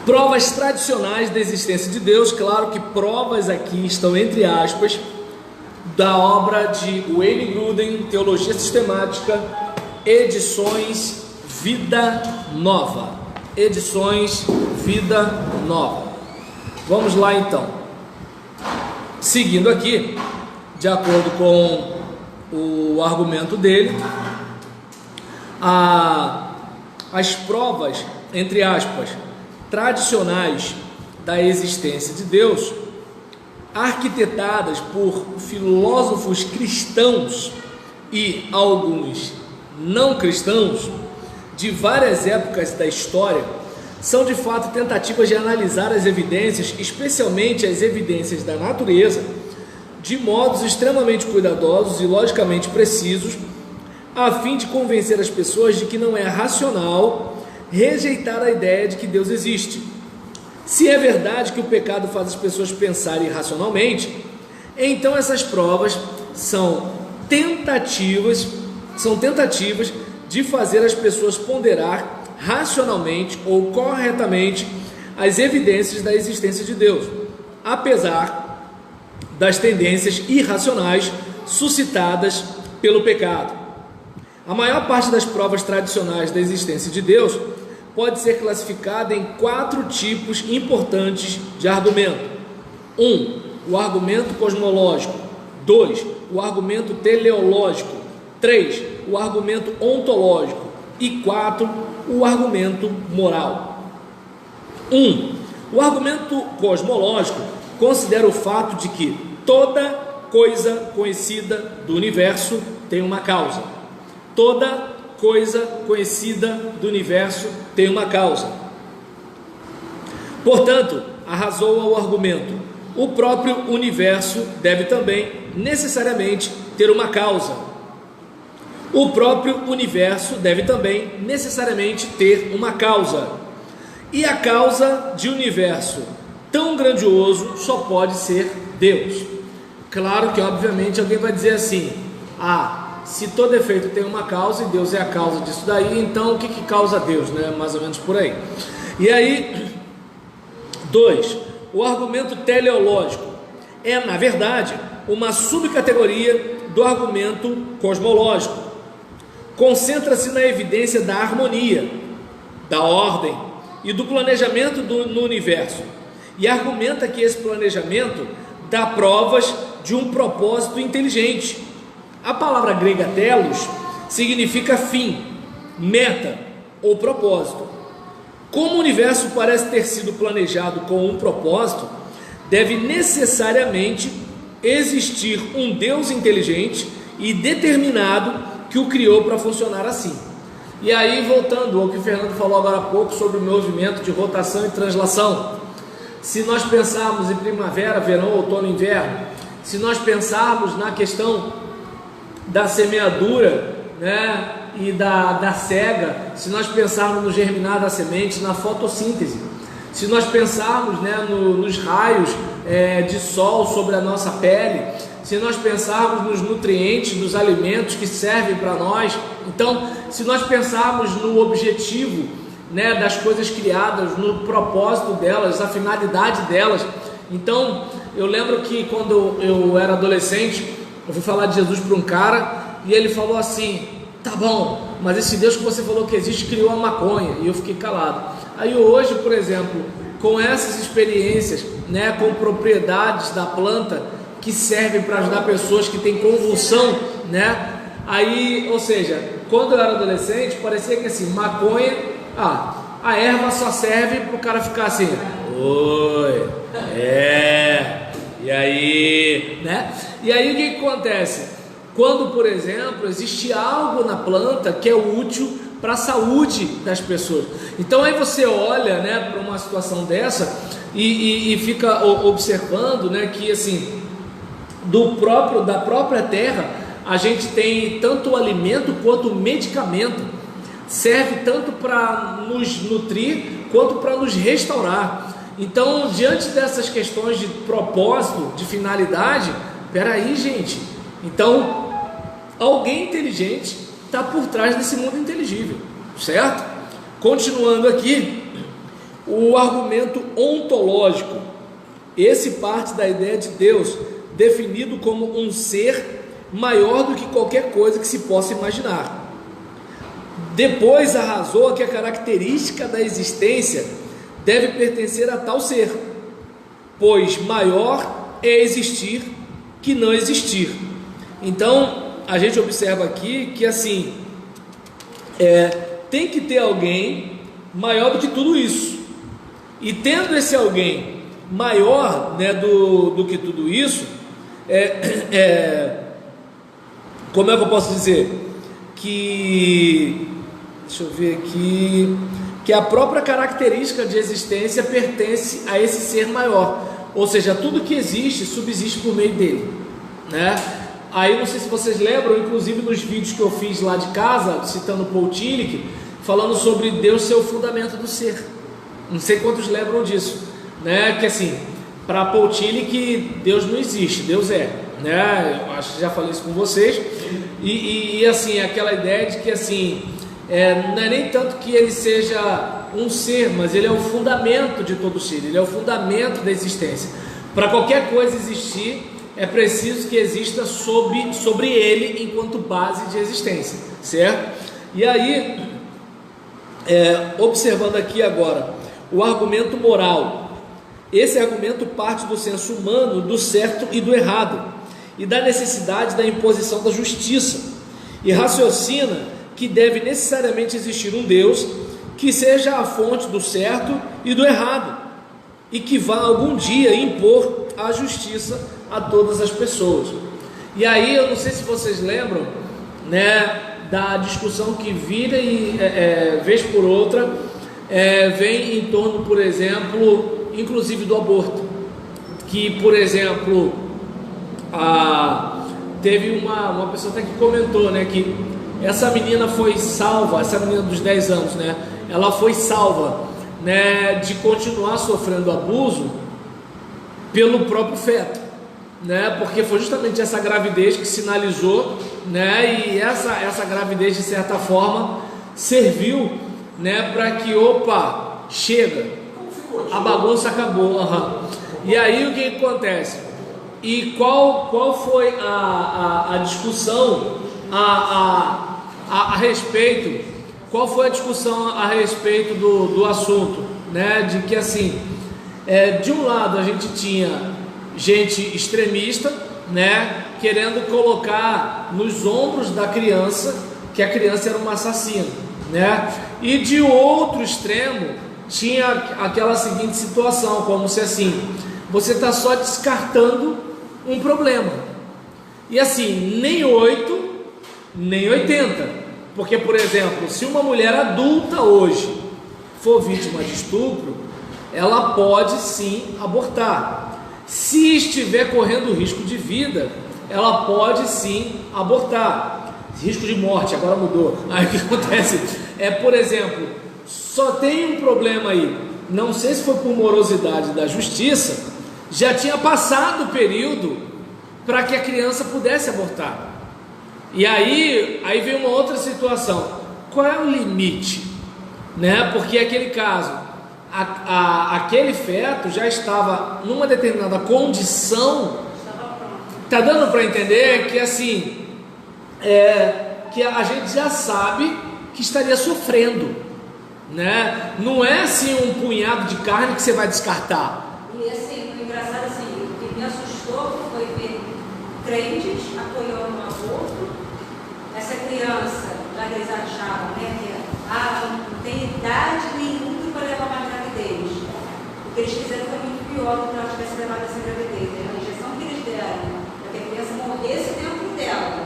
Provas tradicionais da existência de Deus. Claro que provas aqui estão entre aspas, da obra de Wayne Grudem, Teologia Sistemática, edições Vida Nova. Edições Vida Nova. Vamos lá então. Seguindo aqui, de acordo com o argumento dele, as provas, entre aspas, tradicionais da existência de Deus, arquitetadas por filósofos cristãos e alguns não cristãos de várias épocas da história, são de fato tentativas de analisar as evidências, especialmente as evidências da natureza, de modos extremamente cuidadosos e logicamente precisos, a fim de convencer as pessoas de que não é racional rejeitar a ideia de que Deus existe. Se é verdade que o pecado faz as pessoas pensarem irracionalmente, então essas provas são tentativas de fazer as pessoas ponderar racionalmente ou corretamente as evidências da existência de Deus, apesar das tendências irracionais suscitadas pelo pecado. A maior parte das provas tradicionais da existência de Deus pode ser classificada em 4 tipos importantes de argumento. 1. O argumento cosmológico. 2. O argumento teleológico. 3. O argumento ontológico. E 4. O argumento moral. 1. O argumento cosmológico considera o fato de que toda coisa conhecida do universo tem uma causa. Toda coisa conhecida do universo tem uma causa. Portanto, arrazoa o argumento: o próprio universo deve também necessariamente ter uma causa. O próprio universo deve também necessariamente ter uma causa. E a causa de um universo tão grandioso só pode ser Deus. Claro que, obviamente, alguém vai dizer assim: se todo efeito tem uma causa e Deus é a causa disso daí, então o que causa Deus, né? Mais ou menos por aí. E aí, 2. O argumento teleológico é, na verdade, uma subcategoria do argumento cosmológico. Concentra-se na evidência da harmonia, da ordem e do planejamento no universo, e argumenta que esse planejamento dá provas de um propósito inteligente. A palavra grega telos significa fim, meta ou propósito. Como o universo parece ter sido planejado com um propósito, deve necessariamente existir um Deus inteligente e determinado que o criou para funcionar assim. E aí, voltando ao que o Fernando falou agora há pouco sobre o movimento de rotação e translação, se nós pensarmos em primavera, verão, outono e inverno, se nós pensarmos na questão da semeadura, né, e da cega, se nós pensarmos no germinar da semente, na fotossíntese, se nós pensarmos, né, nos raios de sol sobre a nossa pele, se nós pensarmos nos nutrientes dos alimentos que servem para nós, então, se nós pensarmos no objetivo, né, das coisas criadas, no propósito delas, a finalidade delas, então, eu lembro que quando eu era adolescente, eu fui falar de Jesus para um cara e ele falou assim: tá bom, mas esse Deus que você falou que existe criou a maconha. E eu fiquei calado. Aí hoje, por exemplo, com essas experiências, né, com propriedades da planta que servem para ajudar pessoas que têm convulsão, né? Aí, ou seja, quando eu era adolescente, parecia que assim, maconha, a erva só serve para o cara ficar assim: oi, e aí, né? E aí o que acontece? Quando, por exemplo, existe algo na planta que é útil para a saúde das pessoas. Então aí você olha, né, para uma situação dessa e fica observando, né, que assim, da própria terra a gente tem tanto o alimento quanto o medicamento. Serve tanto para nos nutrir quanto para nos restaurar. Então, diante dessas questões de propósito, de finalidade, peraí, gente, então alguém inteligente está por trás desse mundo inteligível, certo? Continuando aqui, o argumento ontológico, esse parte da ideia de Deus definido como um ser maior do que qualquer coisa que se possa imaginar. Depois arrasou que a característica da existência deve pertencer a tal ser, pois maior é existir que não existir. Então a gente observa aqui que assim tem que ter alguém maior do que tudo isso, e tendo esse alguém maior, né, do que tudo isso, como é que eu posso dizer? Deixa eu ver aqui, que a própria característica de existência pertence a esse ser maior, ou seja, tudo que existe subsiste por meio dele, né? Aí não sei se vocês lembram, inclusive nos vídeos que eu fiz lá de casa, citando Paul Tillich, falando sobre Deus ser o fundamento do ser. Não sei quantos lembram disso, né? Que assim, para Paul Tillich, Deus não existe, Deus é, né? Eu acho que já falei isso com vocês. E assim, aquela ideia de que assim, não é nem tanto que ele seja um ser, mas ele é o fundamento de todo ser, ele é o fundamento da existência. Para qualquer coisa existir, é preciso que exista sobre ele enquanto base de existência, certo? E aí, observando aqui agora o argumento moral, esse argumento parte do senso humano, do certo e do errado, e da necessidade da imposição da justiça, e raciocina que deve necessariamente existir um Deus que seja a fonte do certo e do errado, e que vá algum dia impor a justiça a todas as pessoas. E aí eu não sei se vocês lembram, né, da discussão que vira e vez por outra vem em torno, por exemplo, inclusive do aborto, que por exemplo teve uma pessoa até que comentou, né, que essa menina foi salva, essa menina dos 10 anos, né, ela foi salva, né, de continuar sofrendo abuso pelo próprio feto, né, porque foi justamente essa gravidez que sinalizou, né, e essa gravidez de certa forma serviu, né, para que chega, a bagunça acabou, E aí o que acontece? E qual foi a discussão a respeito? Qual foi a discussão a respeito do assunto, né? De que assim, de um lado a gente tinha gente extremista, né, querendo colocar nos ombros da criança que a criança era uma assassina, né? E de outro extremo tinha aquela seguinte situação, como se assim, você está só descartando um problema, e assim, nem 8 nem 80, porque por exemplo, se uma mulher adulta hoje for vítima de estupro, ela pode sim abortar. Se estiver correndo risco de vida, ela pode sim abortar. Risco de morte, agora mudou. Aí o que acontece? Por exemplo, só tem um problema aí, não sei se foi por morosidade da justiça, já tinha passado o período para que a criança pudesse abortar. E aí vem uma outra situação. Qual é o limite? Né? Porque aquele caso, aquele feto já estava numa determinada condição. Tá dando para entender que assim, que a gente já sabe que estaria sofrendo, né? Não é assim um punhado de carne que você vai descartar. E assim, o engraçado assim, o que me assustou foi ver crentes apoiando um aborto. Essa criança, já que eles achavam, né, que não tem idade nenhuma para levar uma gravidez. O que eles fizeram foi muito pior do que ela tivesse levado essa gravidez. A injeção que eles deram para que a criança morresse dentro dela.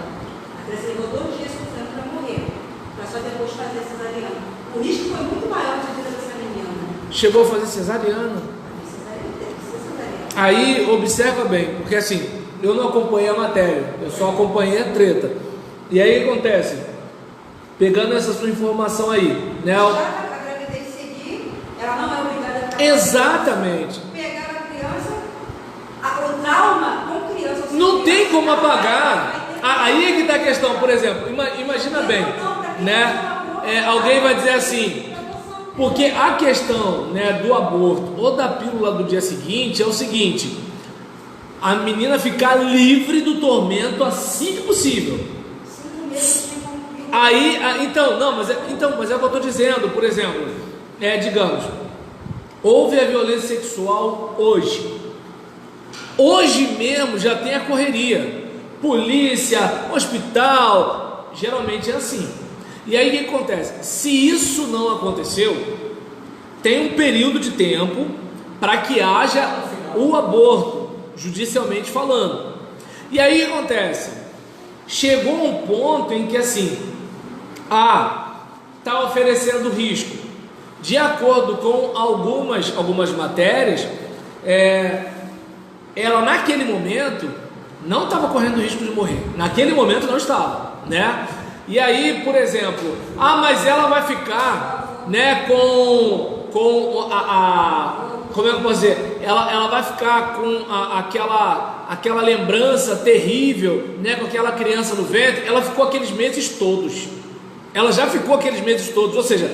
A criança levou 2 dias sofrendo para morrer, para só depois fazer cesariana. O risco foi muito maior de vida dessa menina. Chegou a fazer cesariana. Aí observa bem, porque assim, eu não acompanhei a matéria, eu só acompanhei a treta. E aí o que acontece? Pegando essa sua informação aí, né? A gravidez seguir, ela não é obrigada a exatamente. Pegar a criança, o trauma com criança. Não tem como apagar. Aí é que está a questão, por exemplo, imagina bem, né? Alguém vai dizer assim, Porque a questão, né, do aborto ou da pílula do dia seguinte é o seguinte: a menina ficar livre do tormento assim que possível. 5 meses sem cumprir. Mas é o que eu estou dizendo. Por exemplo, digamos, houve a violência sexual hoje mesmo já tem a correria, polícia, hospital, geralmente é assim. E aí o que acontece? Se isso não aconteceu, tem um período de tempo para que haja o aborto, judicialmente falando. E aí o que acontece? Chegou um ponto em que assim, está oferecendo risco. De acordo com algumas matérias, ela naquele momento não estava correndo risco de morrer. Naquele momento não estava, né? E aí, por exemplo, mas ela vai ficar, né, como é que eu posso dizer? Ela vai ficar com aquela lembrança terrível, né, com aquela criança no ventre. Ela ficou aqueles meses todos. Ela já ficou aqueles meses todos, ou seja,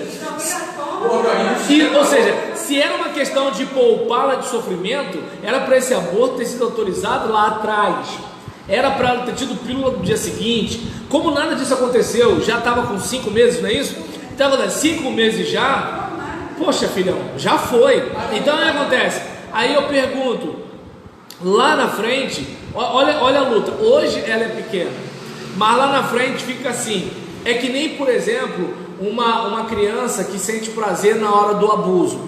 se era uma questão de poupá-la de sofrimento, era para esse aborto ter sido autorizado lá atrás. Era para ela ter tido pílula no dia seguinte. Como nada disso aconteceu, já estava com 5 meses, não é isso? Estava 5 meses já. Poxa, filhão, já foi. Então o que acontece? Aí eu pergunto, lá na frente, olha a luta. Hoje ela é pequena, mas lá na frente fica assim. É que nem, por exemplo, uma criança que sente prazer na hora do abuso.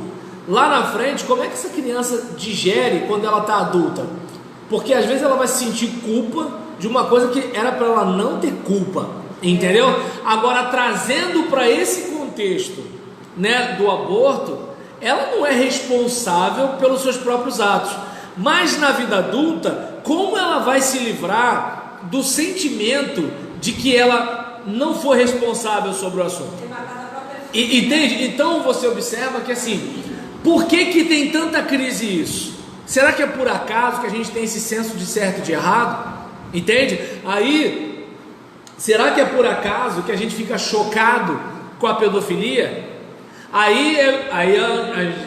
Lá na frente, como é que essa criança digere quando ela está adulta? Porque às vezes ela vai sentir culpa de uma coisa que era para ela não ter culpa, entendeu? Agora, trazendo para esse contexto, né, do aborto, ela não é responsável pelos seus próprios atos. Mas na vida adulta, como ela vai se livrar do sentimento de que ela não foi responsável sobre o assunto? Entende? Então você observa que assim, por que tem tanta crise isso? Será que é por acaso que a gente tem esse senso de certo e de errado? Entende? Aí, será que é por acaso que a gente fica chocado com a pedofilia? Aí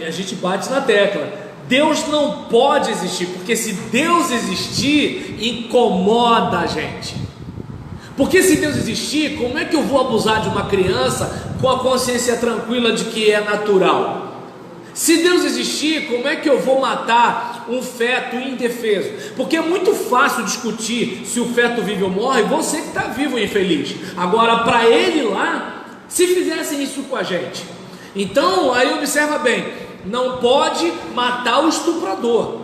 a gente bate na tecla. Deus não pode existir, porque se Deus existir, incomoda a gente. Porque se Deus existir, como é que eu vou abusar de uma criança com a consciência tranquila de que é natural? Se Deus existir, como é que eu vou matar um feto indefeso? Porque é muito fácil discutir se o feto vive ou morre, você que está vivo e infeliz. Agora, para ele lá, se fizessem isso com a gente. Então, aí observa bem, não pode matar o estuprador.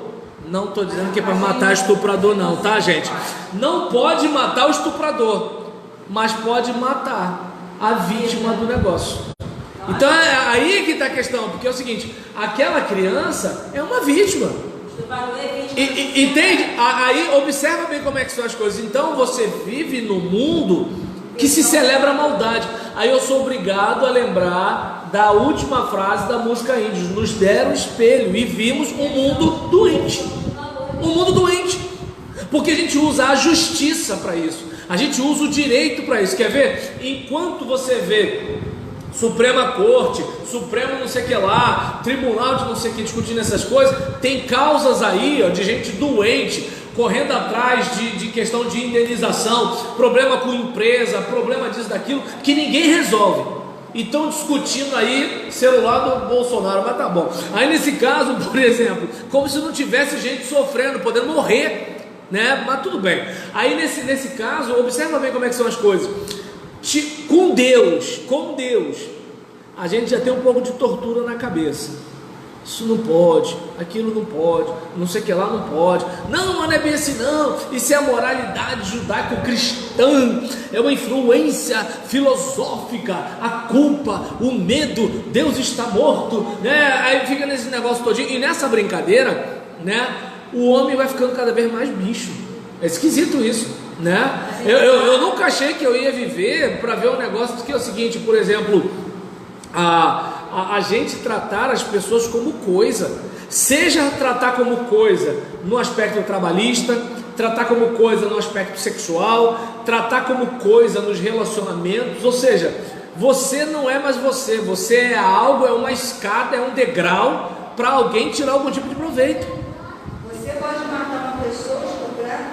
Não estou dizendo que é para matar estuprador não, tá, gente? Não pode matar o estuprador, mas pode matar a vítima do negócio. Então é aí que está a questão, porque é o seguinte, aquela criança é uma vítima. Entende? Aí observa bem como é que são as coisas. Então você vive no mundo que se celebra a maldade. Aí eu sou obrigado a lembrar da última frase da música Índios: nos deram espelho e vimos um mundo doente. Um mundo doente. Porque a gente usa a justiça para isso, a gente usa o direito para isso. Quer ver? Enquanto você vê Suprema Corte, Supremo não sei o que lá, Tribunal de não sei o que discutindo essas coisas, tem causas aí, ó, de gente doente correndo atrás de questão de indenização, problema com empresa, problema disso, daquilo, que ninguém resolve. E estão discutindo aí celular do Bolsonaro, mas tá bom. Aí nesse caso, por exemplo, como se não tivesse gente sofrendo, podendo morrer, né? Mas tudo bem. Aí nesse caso, observa bem como é que são as coisas. Com Deus, a gente já tem um pouco de tortura na cabeça. Isso não pode, aquilo não pode, não sei o que lá não pode. Não, não é bem assim não. Isso é a moralidade judaico-cristã, é uma influência filosófica, a culpa, o medo, Deus está morto, né? Aí fica nesse negócio todinho. E nessa brincadeira, né, o homem vai ficando cada vez mais bicho. É esquisito isso, né? Eu nunca achei que eu ia viver para ver um negócio que é o seguinte, por exemplo, a gente tratar as pessoas como coisa, seja tratar como coisa no aspecto trabalhista, tratar como coisa no aspecto sexual, tratar como coisa nos relacionamentos, ou seja, você não é mais você, você é algo, é uma escada, é um degrau para alguém tirar algum tipo de proveito. Você pode matar uma pessoa, estuprar,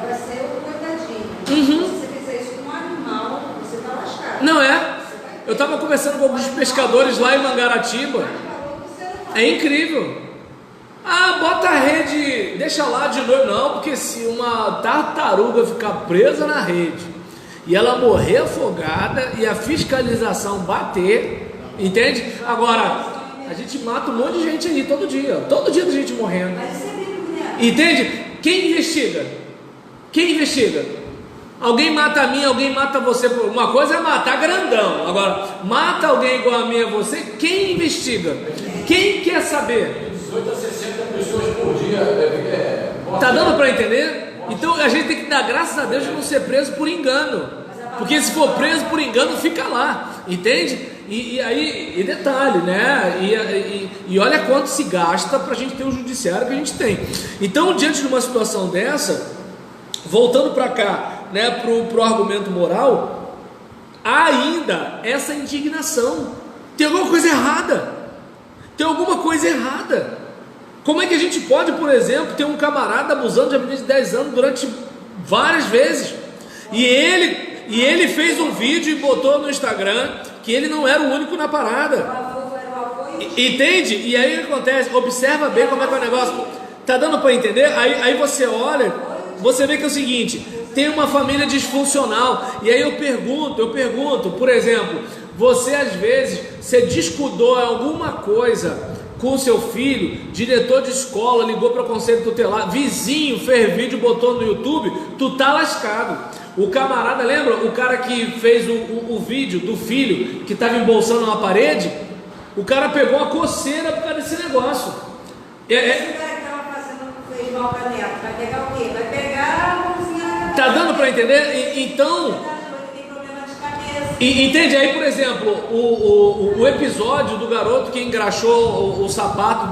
para ser o coitadinho. Uhum. Se você fizer isso com um animal, você está lascado. Não é? Eu estava conversando com alguns pescadores lá em Mangaratiba. É incrível. Ah, bota a rede, deixa lá de novo. Não, porque se uma tartaruga ficar presa na rede e ela morrer afogada e a fiscalização bater, entende? Agora, a gente mata um monte de gente aí todo dia tem gente morrendo. Entende? Quem investiga? Quem investiga? Alguém mata a mim, alguém mata você. Uma coisa é matar grandão. Agora, mata alguém igual a mim e a você, quem investiga? Quem quer saber? 18 a 60 pessoas por dia. Tá dando para entender? Então a gente tem que dar graças a Deus de não ser preso por engano. Porque se for preso por engano, fica lá. Entende? E aí, detalhe, né? E olha quanto se gasta para a gente ter o judiciário que a gente tem. Então, diante de uma situação dessa, voltando para cá, né, pro argumento moral, há ainda essa indignação. Tem alguma coisa errada. Tem alguma coisa errada. Como é que a gente pode, por exemplo, ter um camarada abusando de menina de 10 anos durante várias vezes? E ele fez um vídeo e botou no Instagram que ele não era o único na parada. Entende? E aí o que acontece? Observa bem como é que é o negócio. Tá dando para entender? Aí você olha, você vê que é o seguinte: tem uma família disfuncional. E aí eu pergunto, por exemplo, você às vezes, você descuidou em alguma coisa com o seu filho, diretor de escola ligou para o conselho tutelar, vizinho fez vídeo, botou no YouTube, tu tá lascado. O camarada, lembra? O cara que fez o vídeo do filho que estava embolsando uma parede, o cara pegou uma coceira por causa desse negócio. Esse cara que estava fez mal para neto, vai pegar o quê? Vai pegar a mãozinha. Tá dando para entender? Então... entende? Aí, por exemplo, o episódio do garoto que engraxou o sapato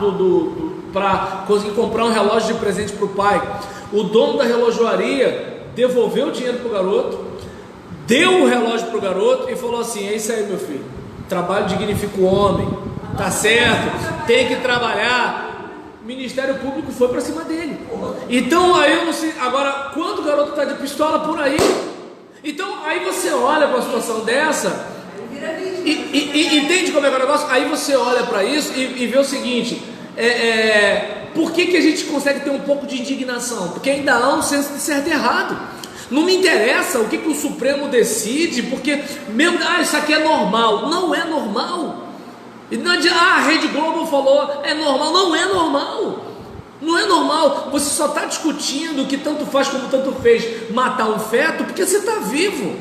para conseguir comprar um relógio de presente para o pai. O dono da relojoaria devolveu o dinheiro para o garoto, deu o relógio para o garoto e falou assim: é isso aí, meu filho, trabalho dignifica o homem, tá certo, tem que trabalhar. O Ministério Público foi para cima dele. Então aí eu não sei, agora quando o garoto está de pistola por aí. Então aí você olha para uma situação dessa e entende como é que é o negócio? Aí você olha para isso e vê o seguinte: por que a gente consegue ter um pouco de indignação? Porque ainda há um senso de certo e errado. Não me interessa o que o Supremo decide, porque mesmo, isso aqui é normal. Não é normal. E não adianta, a Rede Globo falou, é normal. Não é normal. Não é normal. Você só está discutindo que tanto faz como tanto fez matar um feto porque você está vivo.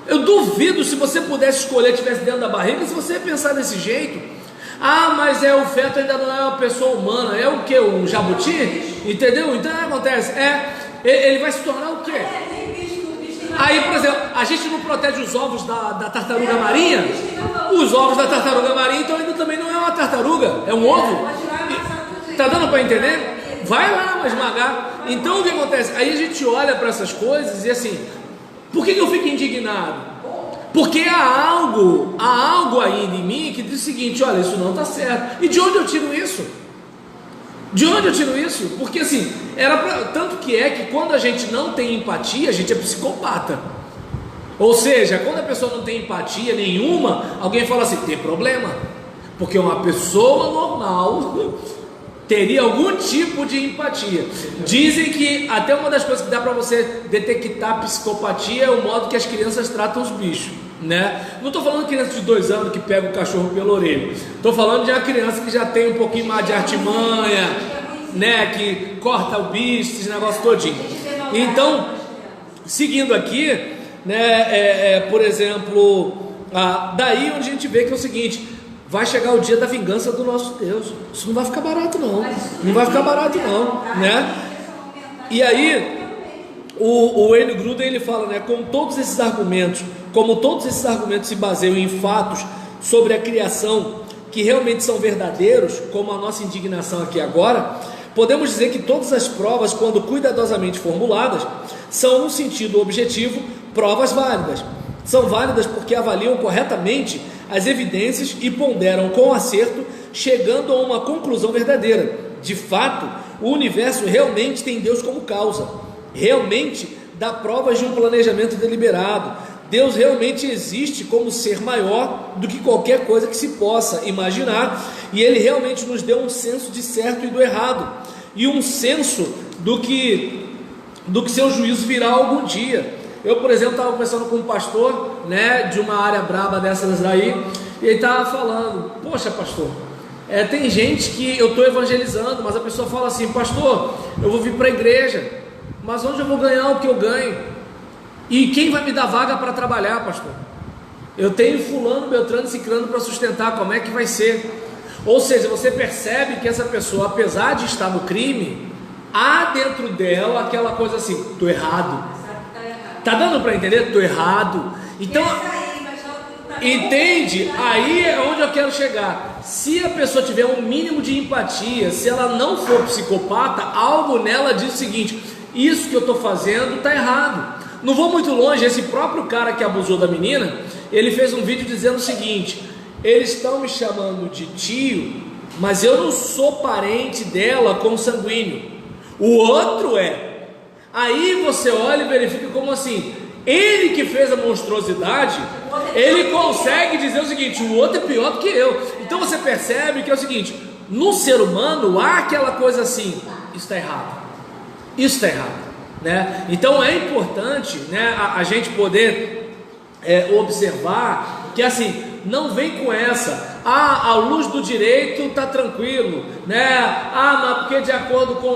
Eu duvido, se você pudesse escolher, estivesse dentro da barriga, se você ia pensar desse jeito. Ah, mas o feto ainda não é uma pessoa humana. É o que? Um jabuti? Entendeu? Então o que acontece? Ele vai se tornar o quê? Aí, por exemplo, a gente não protege os ovos da tartaruga marinha? Os ovos da tartaruga marinha, então ainda também não é uma tartaruga, é um ovo. Tá dando para entender? Vai lá esmagar. Então o que acontece? Aí a gente olha para essas coisas e assim, por que eu fico indignado? Porque há algo ainda em mim que diz o seguinte: olha, isso não está certo. E de onde eu tiro isso? De onde eu tiro isso? Porque assim, tanto que quando a gente não tem empatia, a gente é psicopata. Ou seja, quando a pessoa não tem empatia nenhuma, alguém fala assim, tem problema. Porque uma pessoa normal teria algum tipo de empatia. Dizem que até uma das coisas que dá para você detectar psicopatia é o modo que as crianças tratam os bichos, né? Não estou falando de criança de 2 anos que pega o cachorro pela orelha. Estou falando de uma criança que já tem um pouquinho mais de artimanha, né? Que corta o bicho, esse negócio todinho. Então, seguindo aqui, né? Por exemplo, daí onde a gente vê que é o seguinte: vai chegar o dia da vingança do nosso Deus. Isso não vai ficar barato não. Não vai ficar barato não, né? E aí o Wayne Grudem, ele fala, né, como todos esses argumentos se baseiam em fatos sobre a criação que realmente são verdadeiros, como a nossa indignação aqui agora, podemos dizer que todas as provas, quando cuidadosamente formuladas, são no sentido objetivo provas válidas. São válidas porque avaliam corretamente as evidências e ponderam com acerto, chegando a uma conclusão verdadeira. De fato, o universo realmente tem Deus como causa, realmente dá provas de um planejamento deliberado. Deus realmente existe como ser maior do que qualquer coisa que se possa imaginar, e Ele realmente nos deu um senso de certo e do errado, e um senso do que seu juízo virá algum dia. Eu, por exemplo, estava conversando com um pastor, né, de uma área braba dessas daí, e ele estava falando: poxa, pastor, tem gente que eu estou evangelizando, mas a pessoa fala assim: pastor, eu vou vir para a igreja, mas onde eu vou ganhar o que eu ganho? E quem vai me dar vaga para trabalhar, pastor? Eu tenho fulano, beltrano e ciclano para sustentar, como é que vai ser? Ou seja, você percebe que essa pessoa, apesar de estar no crime, há dentro dela aquela coisa assim: estou errado. Tá dando para entender? Estou errado. Então, entende? Aí é onde eu quero chegar. Se a pessoa tiver um mínimo de empatia, se ela não for psicopata, algo nela diz o seguinte: isso que eu estou fazendo está errado. Não vou muito longe, esse próprio cara que abusou da menina, ele fez um vídeo dizendo o seguinte: eles estão me chamando de tio, mas eu não sou parente dela consanguíneo, o outro é. Aí você olha e verifica como assim, ele que fez a monstruosidade, ele consegue dizer o seguinte: o outro é pior do que eu. Então você percebe que é o seguinte: no ser humano há aquela coisa assim: isso está errado, isso está errado, né? Então é importante, né, a gente poder observar que assim, não vem com essa: a luz do direito está tranquilo, né? Mas porque de acordo com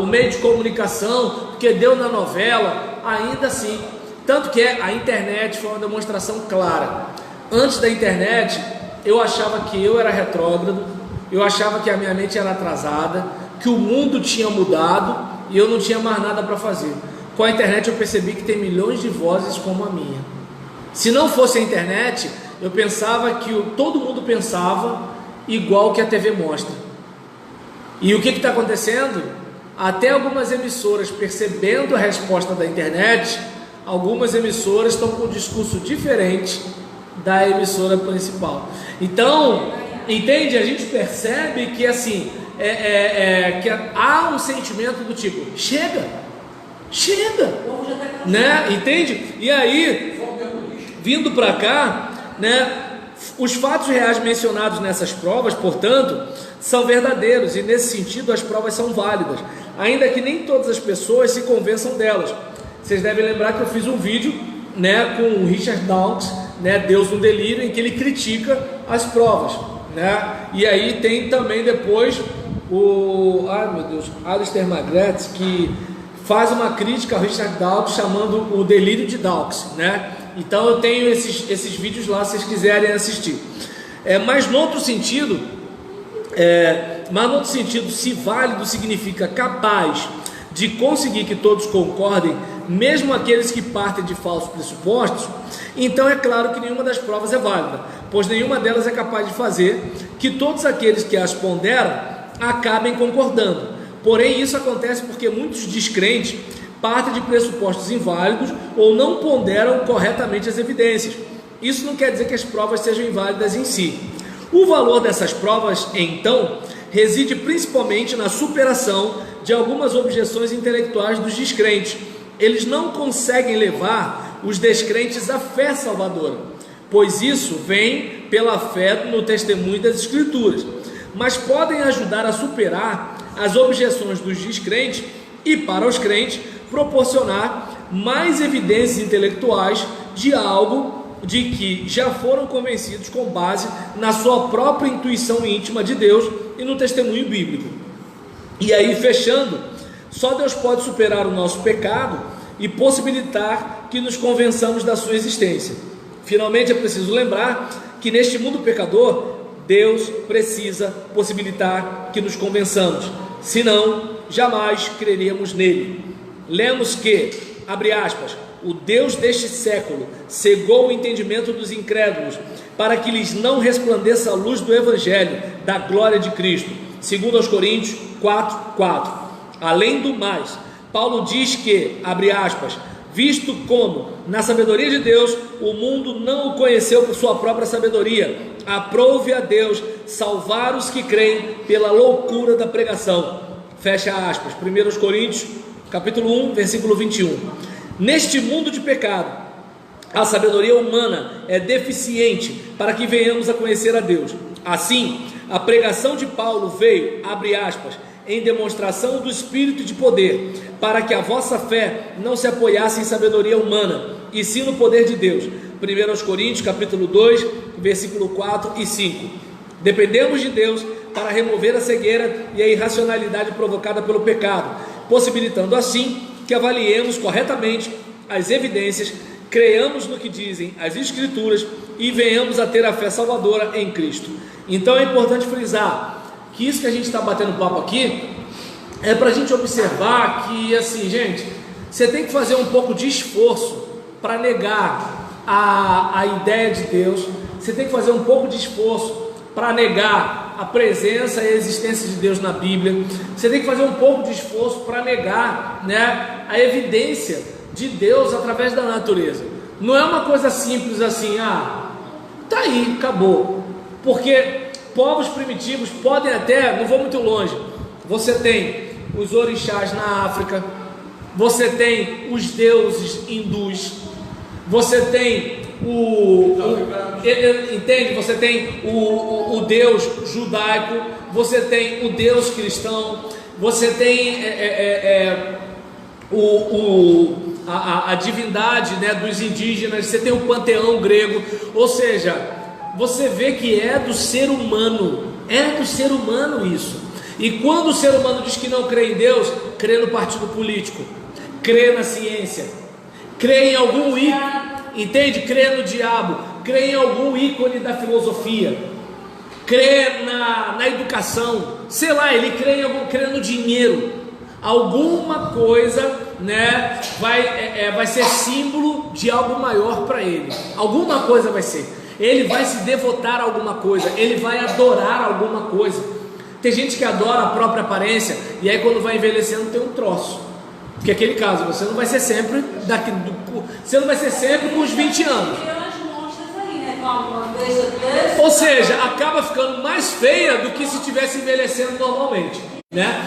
o meio de comunicação, porque deu na novela, ainda assim. Tanto que a internet foi uma demonstração clara. Antes da internet, eu achava que eu era retrógrado, eu achava que a minha mente era atrasada, que o mundo tinha mudado e eu não tinha mais nada para fazer. Com a internet eu percebi que tem milhões de vozes como a minha. Se não fosse a internet, eu pensava que todo mundo pensava igual que a TV mostra. E o que está acontecendo? Até algumas emissoras, percebendo a resposta da internet, algumas emissoras estão com um discurso diferente da emissora principal. Então, entende? A gente percebe que assim, que há um sentimento do tipo: chega, né? Entende? E aí, vindo para cá, né, os fatos reais mencionados nessas provas, portanto, são verdadeiros, e nesse sentido as provas são válidas, ainda que nem todas as pessoas se convençam delas. Vocês devem lembrar que eu fiz um vídeo, né, com o Richard Dawkins, né, Deus no Delírio, em que ele critica as provas, né? E aí tem também depois o Alistair McGrath, que faz uma crítica ao Richard Dawkins, chamando o delírio de Dawkins, né? Então eu tenho esses vídeos lá, se vocês quiserem assistir. Mas no outro sentido, se válido significa capaz de conseguir que todos concordem, mesmo aqueles que partem de falsos pressupostos, então é claro que nenhuma das provas é válida, pois nenhuma delas é capaz de fazer que todos aqueles que as ponderam acabem concordando. Porém, isso acontece porque muitos descrentes partem de pressupostos inválidos ou não ponderam corretamente as evidências. Isso não quer dizer que as provas sejam inválidas em si. O valor dessas provas, então, reside principalmente na superação de algumas objeções intelectuais dos descrentes. Eles não conseguem levar os descrentes à fé salvadora, pois isso vem pela fé no testemunho das Escrituras, mas podem ajudar a superar as objeções dos descrentes e, para os crentes, proporcionar mais evidências intelectuais de algo de que já foram convencidos com base na sua própria intuição íntima de Deus e no testemunho bíblico. E aí, fechando, só Deus pode superar o nosso pecado e possibilitar que nos convençamos da sua existência. Finalmente, é preciso lembrar que neste mundo pecador, Deus precisa possibilitar que nos convençamos, senão jamais creremos nele. Lemos que, abre aspas, o Deus deste século cegou o entendimento dos incrédulos, para que lhes não resplandeça a luz do Evangelho, da glória de Cristo. Segundo aos Coríntios 4:4. Além do mais, Paulo diz que, abre aspas, visto como, na sabedoria de Deus, o mundo não o conheceu por sua própria sabedoria. Aprove a Deus salvar os que creem pela loucura da pregação. Fecha aspas. 1 Coríntios, capítulo 1, versículo 21. Neste mundo de pecado, a sabedoria humana é deficiente para que venhamos a conhecer a Deus. Assim, a pregação de Paulo veio, abre aspas, em demonstração do Espírito de poder, para que a vossa fé não se apoiasse em sabedoria humana, e sim no poder de Deus. 1 Coríntios, capítulo 2, versículo 4 e 5. Dependemos de Deus para remover a cegueira e a irracionalidade provocada pelo pecado, possibilitando assim que avaliemos corretamente as evidências, creiamos no que dizem as Escrituras e venhamos a ter a fé salvadora em Cristo. Então é importante frisar que isso que a gente está batendo papo aqui é para a gente observar que, assim, gente, você tem que fazer um pouco de esforço para negar a ideia de Deus, você tem que fazer um pouco de esforço para negar a presença e a existência de Deus na Bíblia, você tem que fazer um pouco de esforço para negar, né, a evidência de Deus através da natureza. Não é uma coisa simples assim, tá aí, acabou, porque povos primitivos podem até, não vou muito longe, você tem os orixás na África, você tem os deuses hindus, você tem entende? Você tem o Deus judaico, você tem o Deus cristão, você tem a divindade, né, dos indígenas, você tem o panteão grego, ou seja, você vê que é do ser humano isso. E quando o ser humano diz que não crê em Deus, crê no partido político, crê na ciência, crê em algum ícone, entende? Crê no diabo, crê em algum ícone da filosofia, crê na educação, sei lá, ele crê no dinheiro, alguma coisa, né, vai ser símbolo de algo maior para ele, alguma coisa vai ser. Ele vai se devotar a alguma coisa, ele vai adorar alguma coisa. Tem gente que adora a própria aparência, e aí quando vai envelhecendo tem um troço. Porque é aquele caso, você não vai ser sempre você não vai ser sempre com os 20 anos. Ou seja, acaba ficando mais feia do que se estivesse envelhecendo normalmente, né?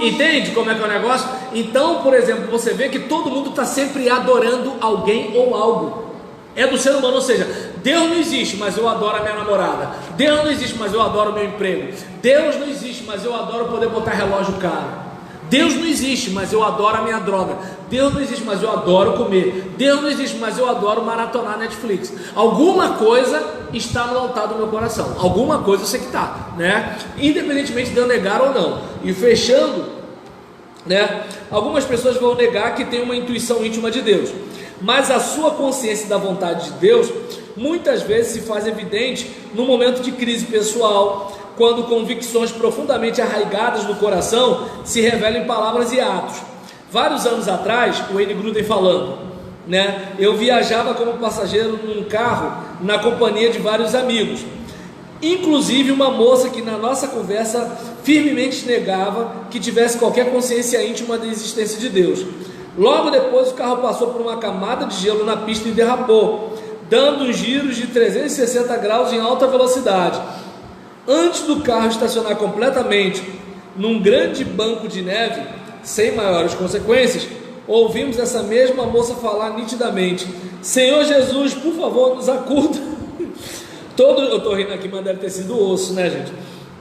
Entende como é que é o negócio? Então, por exemplo, você vê que todo mundo está sempre adorando alguém ou algo. É do ser humano, ou seja, Deus não existe, mas eu adoro a minha namorada. Deus não existe, mas eu adoro o meu emprego. Deus não existe, mas eu adoro poder botar relógio caro. Deus não existe, mas eu adoro a minha droga. Deus não existe, mas eu adoro comer. Deus não existe, mas eu adoro maratonar Netflix. Alguma coisa está no altar do meu coração. Alguma coisa eu sei que está, né? Independentemente de eu negar ou não. E fechando, né? Algumas pessoas vão negar que tem uma intuição íntima de Deus, mas a sua consciência da vontade de Deus muitas vezes se faz evidente no momento de crise pessoal, quando convicções profundamente arraigadas no coração se revelam em palavras e atos. Vários anos atrás, o Wayne Gruden falando, né? Eu viajava como passageiro num carro na companhia de vários amigos, inclusive uma moça que na nossa conversa firmemente negava que tivesse qualquer consciência íntima da existência de Deus. Logo depois o carro passou por uma camada de gelo na pista e derrapou, dando uns giros de 360 graus em alta velocidade. Antes do carro estacionar completamente num grande banco de neve, sem maiores consequências, ouvimos essa mesma moça falar nitidamente: Senhor Jesus, por favor, nos acuda. Eu estou rindo aqui, mas deve ter sido osso, né, gente?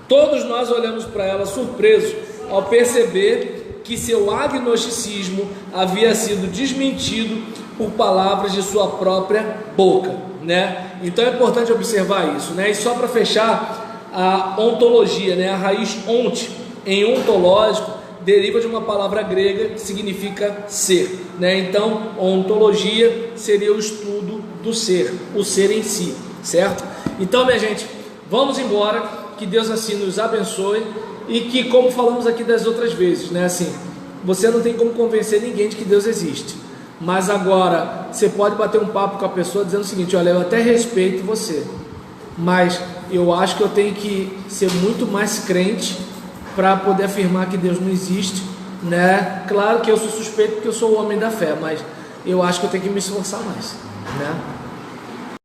Todos nós olhamos para ela surpresos ao perceber que seu agnosticismo havia sido desmentido por palavras de sua própria boca, né? Então é importante observar isso, né? E só para fechar, a ontologia, né? A raiz ont, em ontológico, deriva de uma palavra grega que significa ser, né? Então, ontologia seria o estudo do ser, o ser em si, certo? Então, minha gente, vamos embora, que Deus assim nos abençoe, e que, como falamos aqui das outras vezes, né? Assim, você não tem como convencer ninguém de que Deus existe, mas agora você pode bater um papo com a pessoa dizendo o seguinte: olha, eu até respeito você, mas eu acho que eu tenho que ser muito mais crente para poder afirmar que Deus não existe, né? Claro que eu sou suspeito porque eu sou o homem da fé, mas eu acho que eu tenho que me esforçar mais, né?